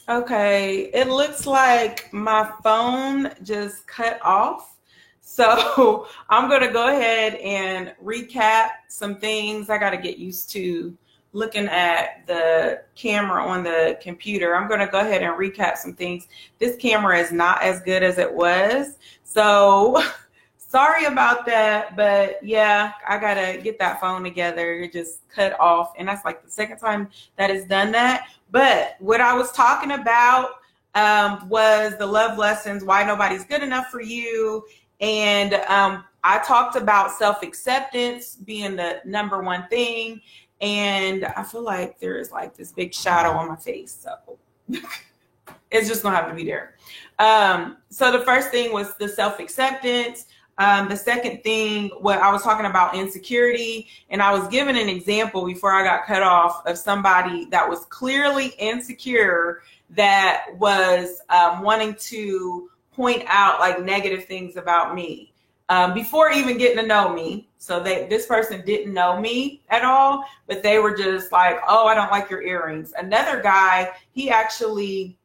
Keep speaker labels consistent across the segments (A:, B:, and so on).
A: Okay, it looks like my phone just cut off. So I'm going to go ahead and recap some things. I got to get used to looking at the camera on the computer. I'm going to go ahead and recap some things. This camera is not as good as it was. So sorry about that. But yeah, I got to get that phone together. It just cut off. And that's like the second time that it's done that. But what I was talking about was the love lessons, why nobody's good enough for you. And I talked about self-acceptance being the number one thing. And I feel like there is like this big shadow on my face. So it's just gonna have to be there. So the first thing was the self-acceptance. The second thing, what I was talking about, insecurity, and I was given an example before I got cut off of somebody that was clearly insecure that was wanting to point out like negative things about me before even getting to know me. So this person didn't know me at all, but they were just like, oh, I don't like your earrings. Another guy, he actually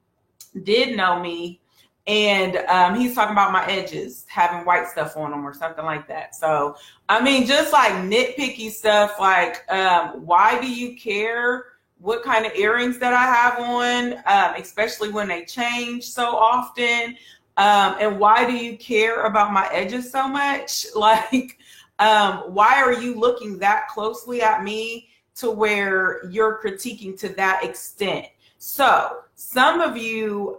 A: did know me. And he's talking about my edges having white stuff on them or something like that. So, I mean, just like nitpicky stuff, like why do you care what kind of earrings that I have on, especially when they change so often? And why do you care about my edges so much? Like, why are you looking that closely at me to where you're critiquing to that extent? So some of you,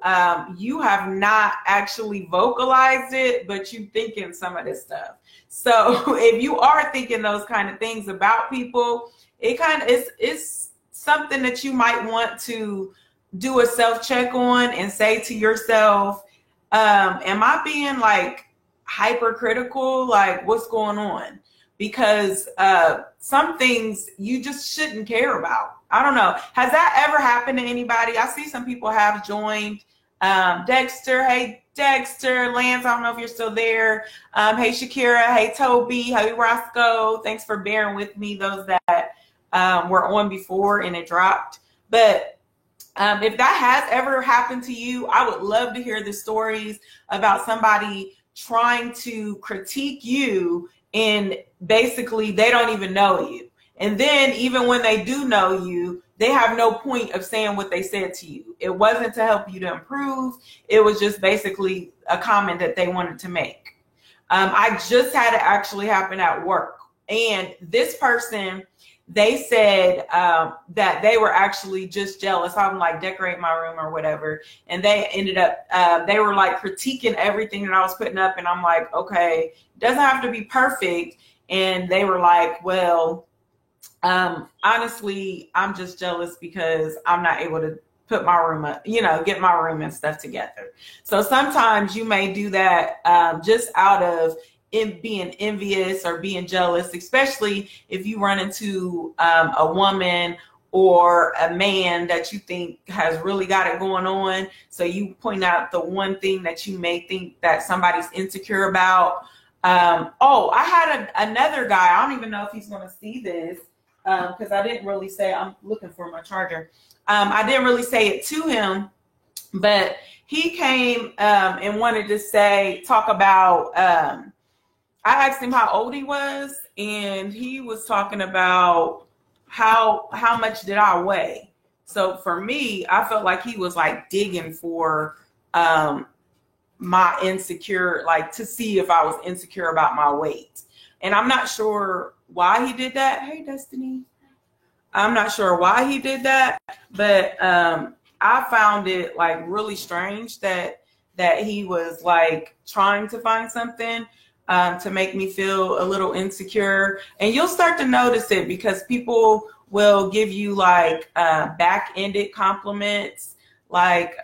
A: you have not actually vocalized it, but you thinking some of this stuff. So if you are thinking those kind of things about people, it kind of it's something that you might want to do a self-check on and say to yourself, am I being like hypercritical? Like what's going on? Because some things you just shouldn't care about. I don't know. Has that ever happened to anybody? I see some people have joined. Dexter, hey Dexter, Lance, I don't know if you're still there. Hey Shakira, hey Toby, hey Roscoe. Thanks for bearing with me, those that were on before and it dropped. But if that has ever happened to you, I would love to hear the stories about somebody trying to critique you and basically they don't even know you. And then even when they do know you, they have no point of saying what they said to you. It wasn't to help you to improve. It was just basically a comment that they wanted to make. I just had it actually happen at work. And this person, they said that they were actually just jealous. I'm like, decorate my room or whatever. And they ended up, they were like critiquing everything that I was putting up. And I'm like, okay, it doesn't have to be perfect. And they were like, well, honestly, I'm just jealous because I'm not able to put my room up, get my room and stuff together. So sometimes you may do that just out of being envious or being jealous, especially if you run into a woman or a man that you think has really got it going on. So you point out the one thing that you may think that somebody's insecure about. I had another guy. I don't even know if he's going to see this because I didn't really say, I'm looking for my charger. I didn't really say it to him, but he came and wanted to talk about, I asked him how old he was, and he was talking about how much did I weigh. So for me, I felt like he was like digging for my insecure, like to see if I was insecure about my weight. And I'm not sure why he did that. Hey, Destiny. I'm not sure why he did that, but I found it like really strange that he was like trying to find something to make me feel a little insecure. And you'll start to notice it because people will give you like back-ended compliments, like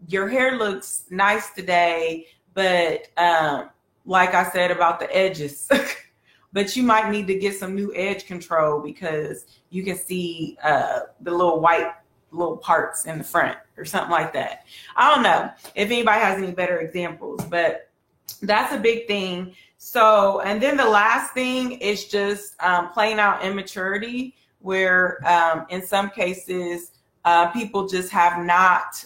A: your hair looks nice today, but like I said about the edges, but you might need to get some new edge control because you can see the little white little parts in the front or something like that. I don't know if anybody has any better examples, but that's a big thing. So, and then the last thing is just playing out immaturity, where in some cases people just have not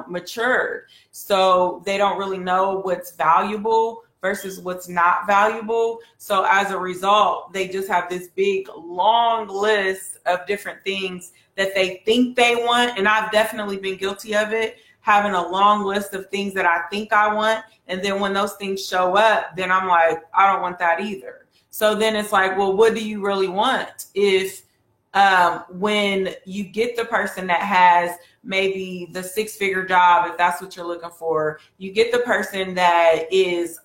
A: matured. So they don't really know what's valuable versus what's not valuable. So as a result, they just have this big, long list of different things that they think they want. And I've definitely been guilty of it, having a long list of things that I think I want. And then when those things show up, then I'm like, I don't want that either. So then it's like, well, what do you really want? If when you get the person that has maybe the 6-figure job, if that's what you're looking for, you get the person that is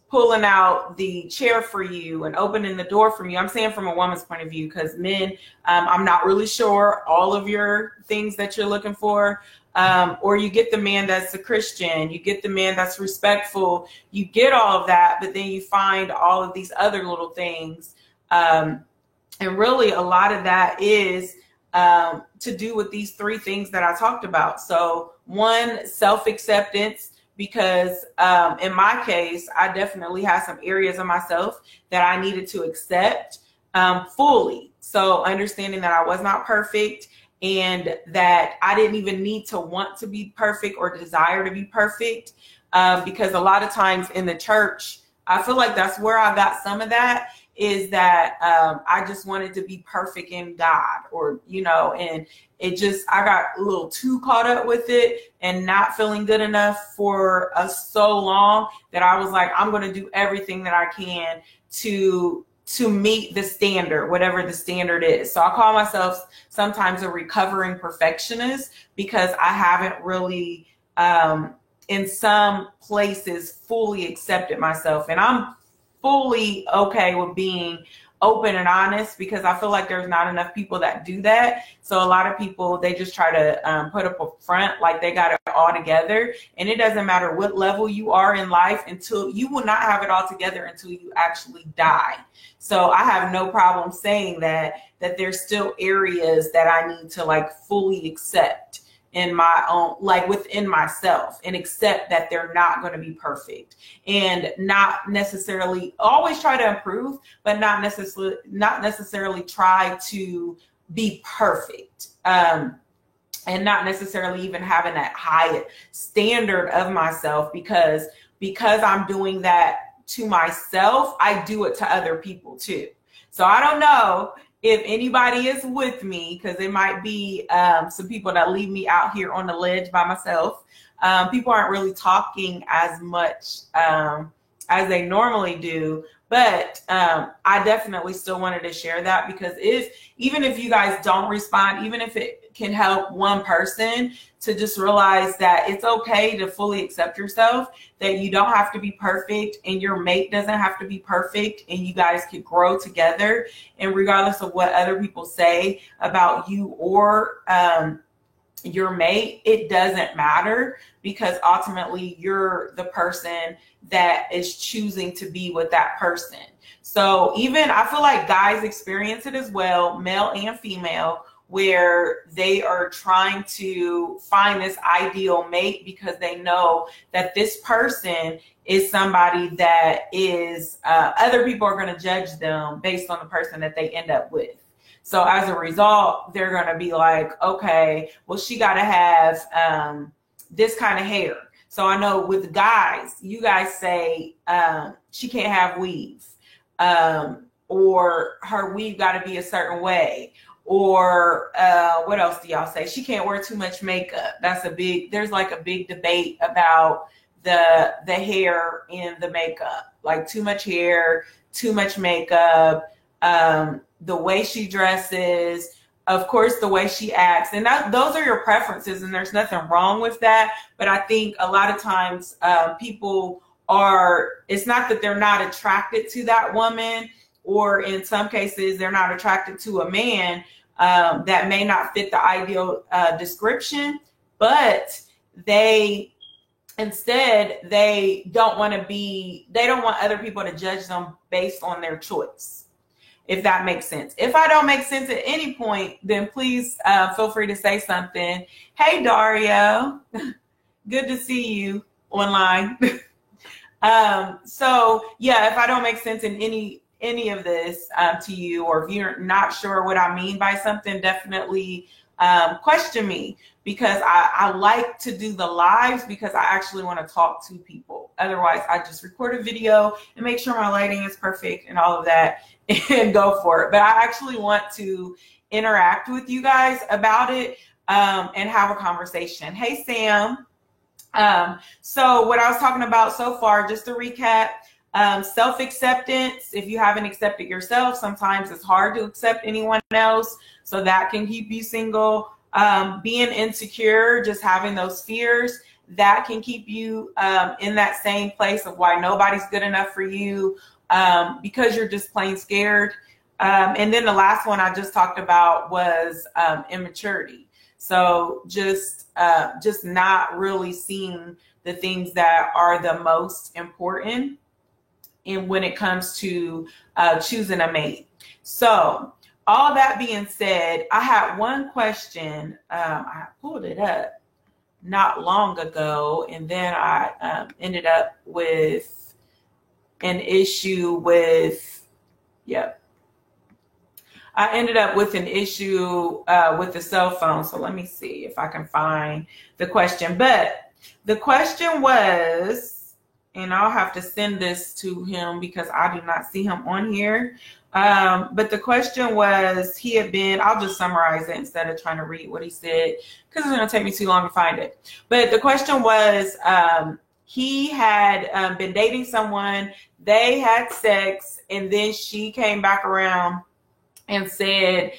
A: pulling out the chair for you and opening the door for you. I'm saying from a woman's point of view, because men, I'm not really sure all of your things that you're looking for. Or you get the man that's a Christian, you get the man that's respectful, you get all of that, but then you find all of these other little things. And really a lot of that is to do with these 3 things that I talked about. So 1, self-acceptance, because in my case, I definitely had some areas of myself that I needed to accept fully. So understanding that I was not perfect and that I didn't even need to want to be perfect or desire to be perfect, because a lot of times in the church, I feel like that's where I got some of that, is that I just wanted to be perfect in God, or, and it just, I got a little too caught up with it and not feeling good enough for so long that I was like, I'm going to do everything that I can to meet the standard, whatever the standard is. So I call myself sometimes a recovering perfectionist, because I haven't really, in some places, fully accepted myself. And I'm fully okay with being open and honest, because I feel like there's not enough people that do that. So a lot of people, they just try to put up a front like they got it all together. And it doesn't matter what level you are in life, until you will not have it all together until you actually die. So I have no problem saying that there's still areas that I need to like fully accept in my own, like within myself, and accept that they're not going to be perfect, and not necessarily always try to improve, but not necessarily try to be perfect. And not necessarily even having that high standard of myself, because I'm doing that to myself, I do it to other people too. So I don't know if anybody is with me, because it might be some people that leave me out here on the ledge by myself. People aren't really talking as much as they normally do. But I definitely still wanted to share that, because even if you guys don't respond, even if it can help one person to just realize that it's okay to fully accept yourself, that you don't have to be perfect and your mate doesn't have to be perfect, and you guys can grow together. And regardless of what other people say about you or your mate, it doesn't matter, because ultimately you're the person that is choosing to be with that person. So even, I feel like guys experience it as well, male and female, where they are trying to find this ideal mate because they know that this person is somebody that is, other people are going to judge them based on the person that they end up with. So as a result, they're going to be like, okay, well, she got to have this kind of hair. So I know with guys, you guys say she can't have weave, or her weave got to be a certain way. Or what else do y'all say? She can't wear too much makeup. There's like a big debate about the hair and the makeup, like too much hair, too much makeup, the way she dresses, of course, the way she acts. And those are your preferences, and there's nothing wrong with that. But I think a lot of times people it's not that they're not attracted to that woman, or in some cases, they're not attracted to a man that may not fit the ideal description, but they don't want other people to judge them based on their choice, if that makes sense. If I don't make sense at any point, then please feel free to say something. Hey, Dario, good to see you online. So yeah, if I don't make sense in any of this to you, or if you're not sure what I mean by something, definitely question me, because I like to do the lives because I actually want to talk to people. Otherwise, I just record a video and make sure my lighting is perfect and all of that and go for it. But I actually want to interact with you guys about it and have a conversation. Hey, Sam. So what I was talking about so far, just to recap, self-acceptance. If you haven't accepted yourself, sometimes it's hard to accept anyone else. So that can keep you single. Being insecure, just having those fears, that can keep you in that same place of why nobody's good enough for you, because you're just plain scared. And then the last one I just talked about was immaturity. So just not really seeing the things that are the most important and when it comes to choosing a mate. So all that being said, I had one question. I pulled it up not long ago, and then I ended up with an issue with, I ended up with an issue with the cell phone. So let me see if I can find the question. But the question was, and I'll have to send this to him because I do not see him on here. But the question was, he had been, I'll just summarize it instead of trying to read what he said because it's going to take me too long to find it. But the question was, he had been dating someone, they had sex, and then she came back around and said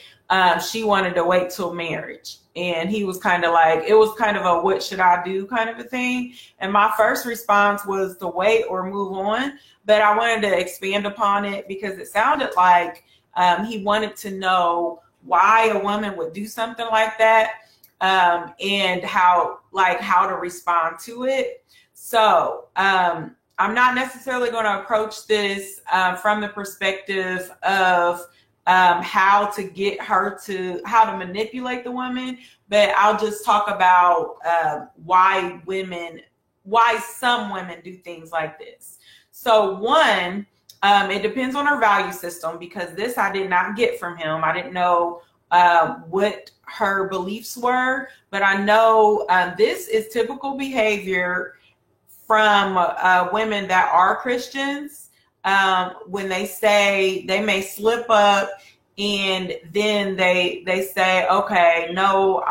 A: she wanted to wait till marriage. And he was kind of like, it was kind of a what should I do kind of a thing. And my first response was to wait or move on. But I wanted to expand upon it because it sounded like he wanted to know why a woman would do something like that, and how to respond to it. So I'm not necessarily going to approach this from the perspective of how to get her to, how to manipulate the woman, but I'll just talk about why some women do things like this. So one, it depends on her value system, because this I did not get from him. I didn't know what her beliefs were, but I know this is typical behavior from women that are Christians. When they say, they may slip up and then they say, okay, no,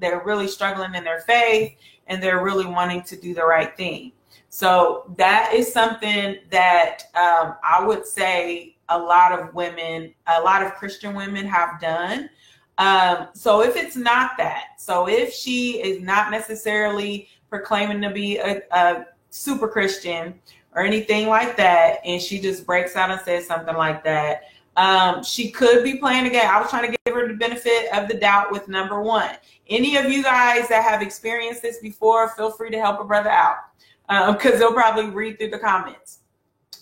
A: they're really struggling in their faith and they're really wanting to do the right thing. So that is something that I would say a lot of Christian women have done. So if it's not that, so if she is not necessarily proclaiming to be a super Christian or anything like that, and she just breaks out and says something like that, she could be playing a game. I was trying to give her the benefit of the doubt with number one. Any of you guys that have experienced this before, feel free to help a brother out, because they'll probably read through the comments.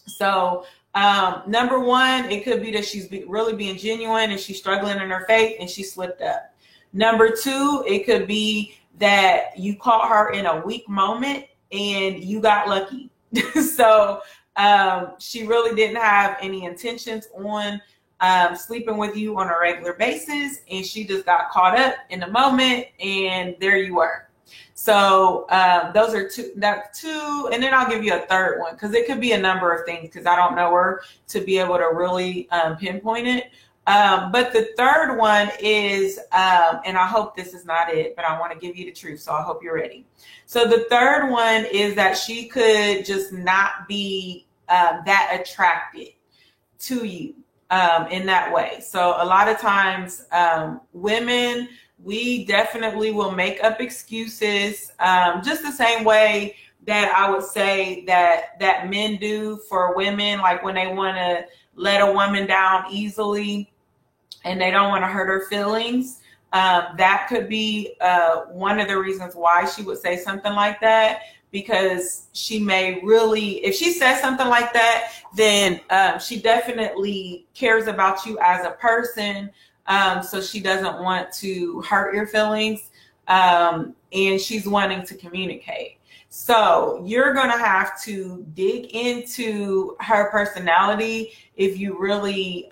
A: So number one, it could be that she's really being genuine and she's struggling in her faith and she slipped up. Number two, it could be that you caught her in a weak moment and you got lucky. So she really didn't have any intentions on sleeping with you on a regular basis, and she just got caught up in the moment, and there you were. So those are two, and then I'll give you a third one, because it could be a number of things, because I don't know her to be able to really pinpoint it. But the third one is, and I hope this is not it, but I want to give you the truth, so I hope you're ready. So the third one is that she could just not be that attracted to you in that way. So a lot of times women, we definitely will make up excuses, just the same way that I would say that men do for women, like when they want to let a woman down easily and they don't want to hurt her feelings. That could be one of the reasons why she would say something like that, because she may really, if she says something like that, then she definitely cares about you as a person. So she doesn't want to hurt your feelings, and she's wanting to communicate. So you're going to have to dig into her personality if you really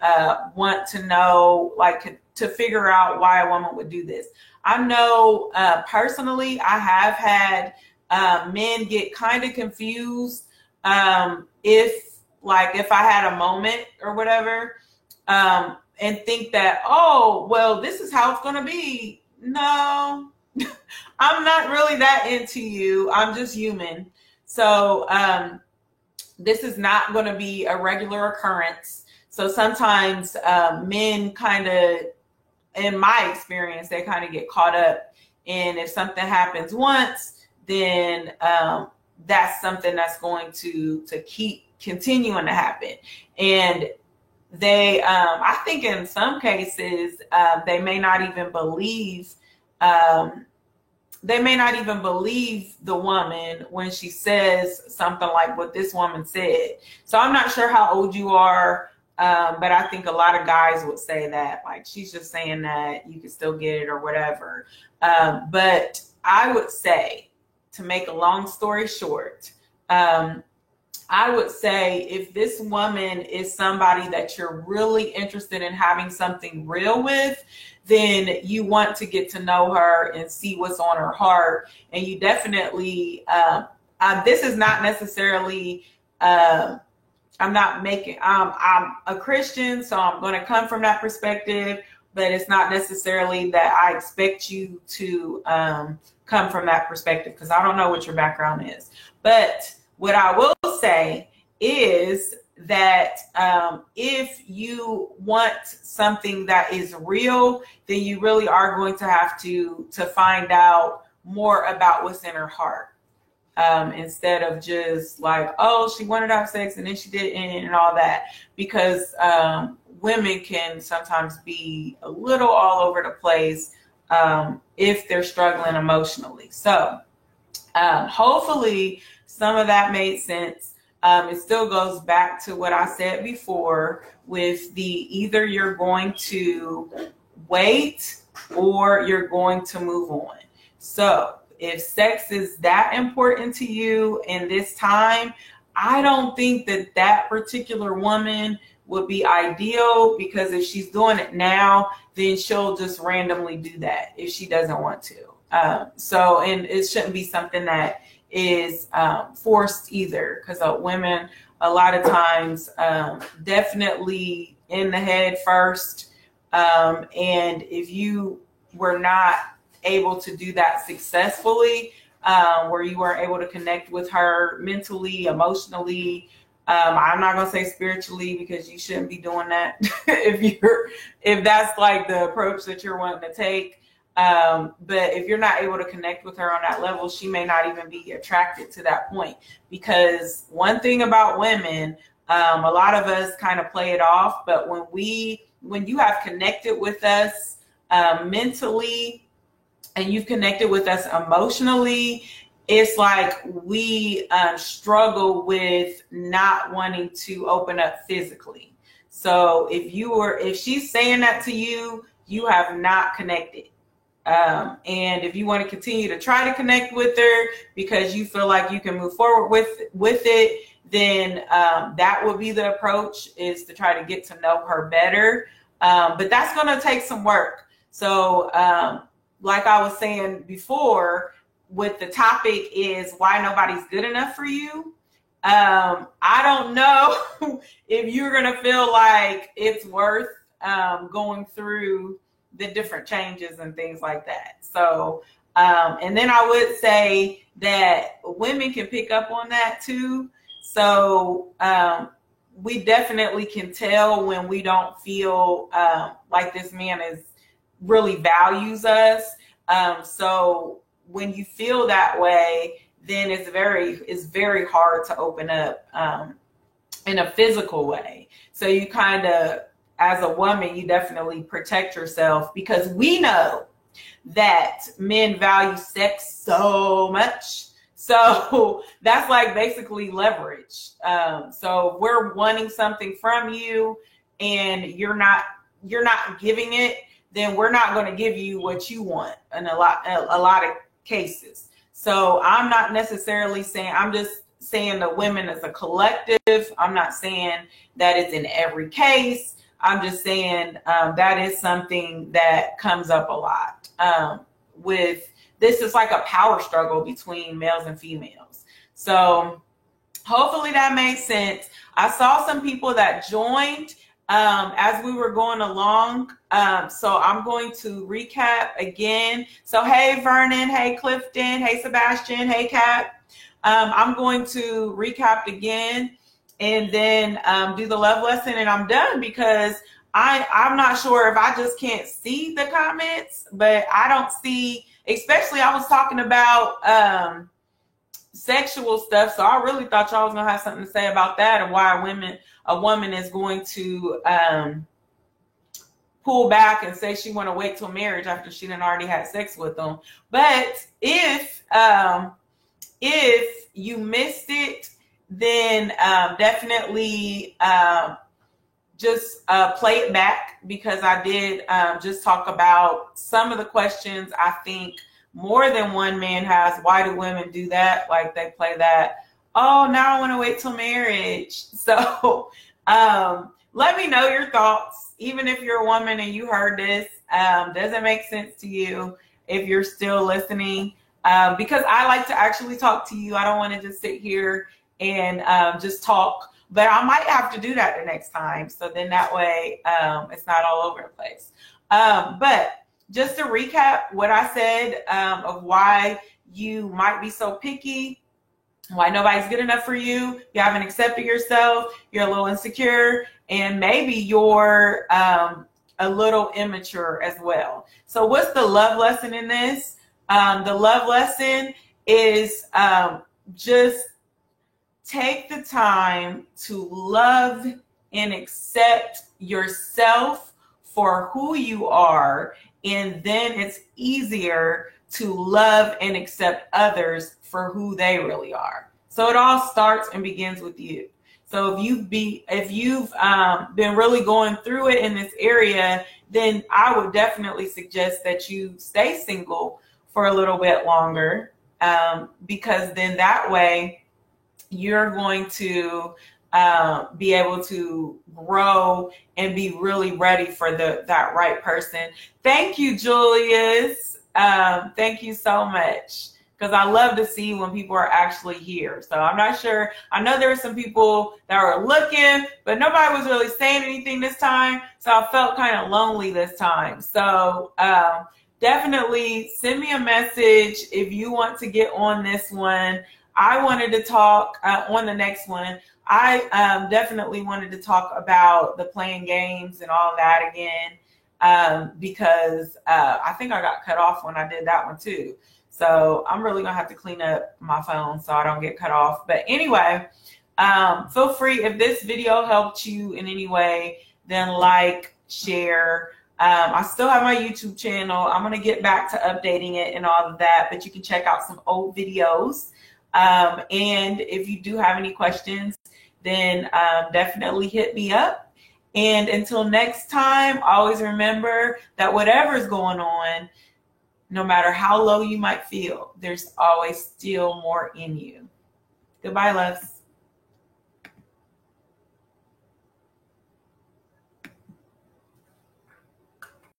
A: want to know, like, to figure out why a woman would do this. I know personally, I have had men get kind of confused if I had a moment or whatever, and think that, oh, well, this is how it's going to be. No, I'm not really that into you. I'm just human. So this is not going to be a regular occurrence. So sometimes men kind of, in my experience, they kind of get caught up. And if something happens once, then that's something that's going to keep continuing to happen. And they, I think in some cases, they may not even believe, the woman when she says something like what this woman said. So I'm not sure how old you are, but I think a lot of guys would say that, like, she's just saying that, you can still get it or whatever. But I would say, to make a long story short, I would say if this woman is somebody that you're really interested in having something real with, then you want to get to know her and see what's on her heart. And you definitely, this is not necessarily, I'm a Christian, so I'm going to come from that perspective, but it's not necessarily that I expect you to come from that perspective, because I don't know what your background is. But what I will say is that if you want something that is real, then you really are going to have to find out more about what's in her heart. Instead of just like, oh, she wanted to have sex and then she didn't, and all that, because women can sometimes be a little all over the place if they're struggling emotionally. So hopefully some of that made sense. It still goes back to what I said before with the either you're going to wait or you're going to move on. So if sex is that important to you in this time, I don't think that that particular woman would be ideal, because if she's doing it now, then she'll just randomly do that if she doesn't want to. And it shouldn't be something that is forced either, because women a lot of times definitely in the head first. And if you were not able to do that successfully, where you weren't able to connect with her mentally, emotionally, I'm not going to say spiritually, because you shouldn't be doing that if that's like the approach that you're wanting to take. But if you're not able to connect with her on that level, she may not even be attracted to that point. Because one thing about women, a lot of us kind of play it off, but when you have connected with us mentally, and you've connected with us emotionally, it's like we struggle with not wanting to open up physically. So if she's saying that to you, you have not connected. And if you want to continue to try to connect with her because you feel like you can move forward with it, then that would be the approach, is to try to get to know her better. But that's going to take some work. So like I was saying before, with the topic is why nobody's good enough for you. I don't know if you're going to feel like it's worth going through the different changes and things like that. So, and then I would say that women can pick up on that too. So we definitely can tell when we don't feel like this man really values us. So when you feel that way, then it's very hard to open up in a physical way. So you kind of, as a woman, you definitely protect yourself, because we know that men value sex so much. So that's like basically leverage. So if we're wanting something from you and you're not giving it, then we're not going to give you what you want in a lot of cases. So I'm not necessarily saying, I'm just saying the women as a collective. I'm not saying that it's in every case. I'm just saying that is something that comes up a lot. With this is like a power struggle between males and females. So hopefully that made sense. I saw some people that joined as we were going along. So I'm going to recap again. So hey, Vernon, hey, Clifton, hey, Sebastian, hey, Kat. I'm going to recap again and then do the love lesson, and I'm done because I'm not sure if I just can't see the comments, but I don't see, especially I was talking about sexual stuff. So I really thought y'all was going to have something to say about that and why a woman is going to pull back and say she want to wait till marriage after she done already had sex with them. But if you missed it, then definitely just play it back, because I did just talk about some of the questions I think more than one man has. Why do women do that? Like they play that, oh, now I want to wait till marriage. So let me know your thoughts. Even if you're a woman and you heard this, does it make sense to you if you're still listening? Because I like to actually talk to you. I don't want to just sit here and just talk, but I might have to do that the next time. So then that way it's not all over the place. But just to recap what I said of why you might be so picky, why nobody's good enough for you, you haven't accepted yourself, you're a little insecure, and maybe you're a little immature as well. So what's the love lesson in this? The love lesson is just take the time to love and accept yourself for who you are, and then it's easier to love and accept others for who they really are. So it all starts and begins with you. So if you've been really going through it in this area, then I would definitely suggest that you stay single for a little bit longer, because then that way you're going to be able to grow and be really ready for that right person. Thank you, Julius. Thank you so much, because I love to see when people are actually here. So I'm not sure. I know there were some people that were looking, but nobody was really saying anything this time. So I felt kind of lonely this time. So definitely send me a message if you want to get on this one. I wanted to talk on the next one. I definitely wanted to talk about the playing games and all that again, because I think I got cut off when I did that one too. So I'm really going to have to clean up my phone so I don't get cut off. But anyway, feel free, if this video helped you in any way, then like, share. I still have my YouTube channel. I'm going to get back to updating it and all of that, but you can check out some old videos. And if you do have any questions, then definitely hit me up. And until next time, always remember that whatever's going on, no matter how low you might feel, there's always still more in you. Goodbye, loves.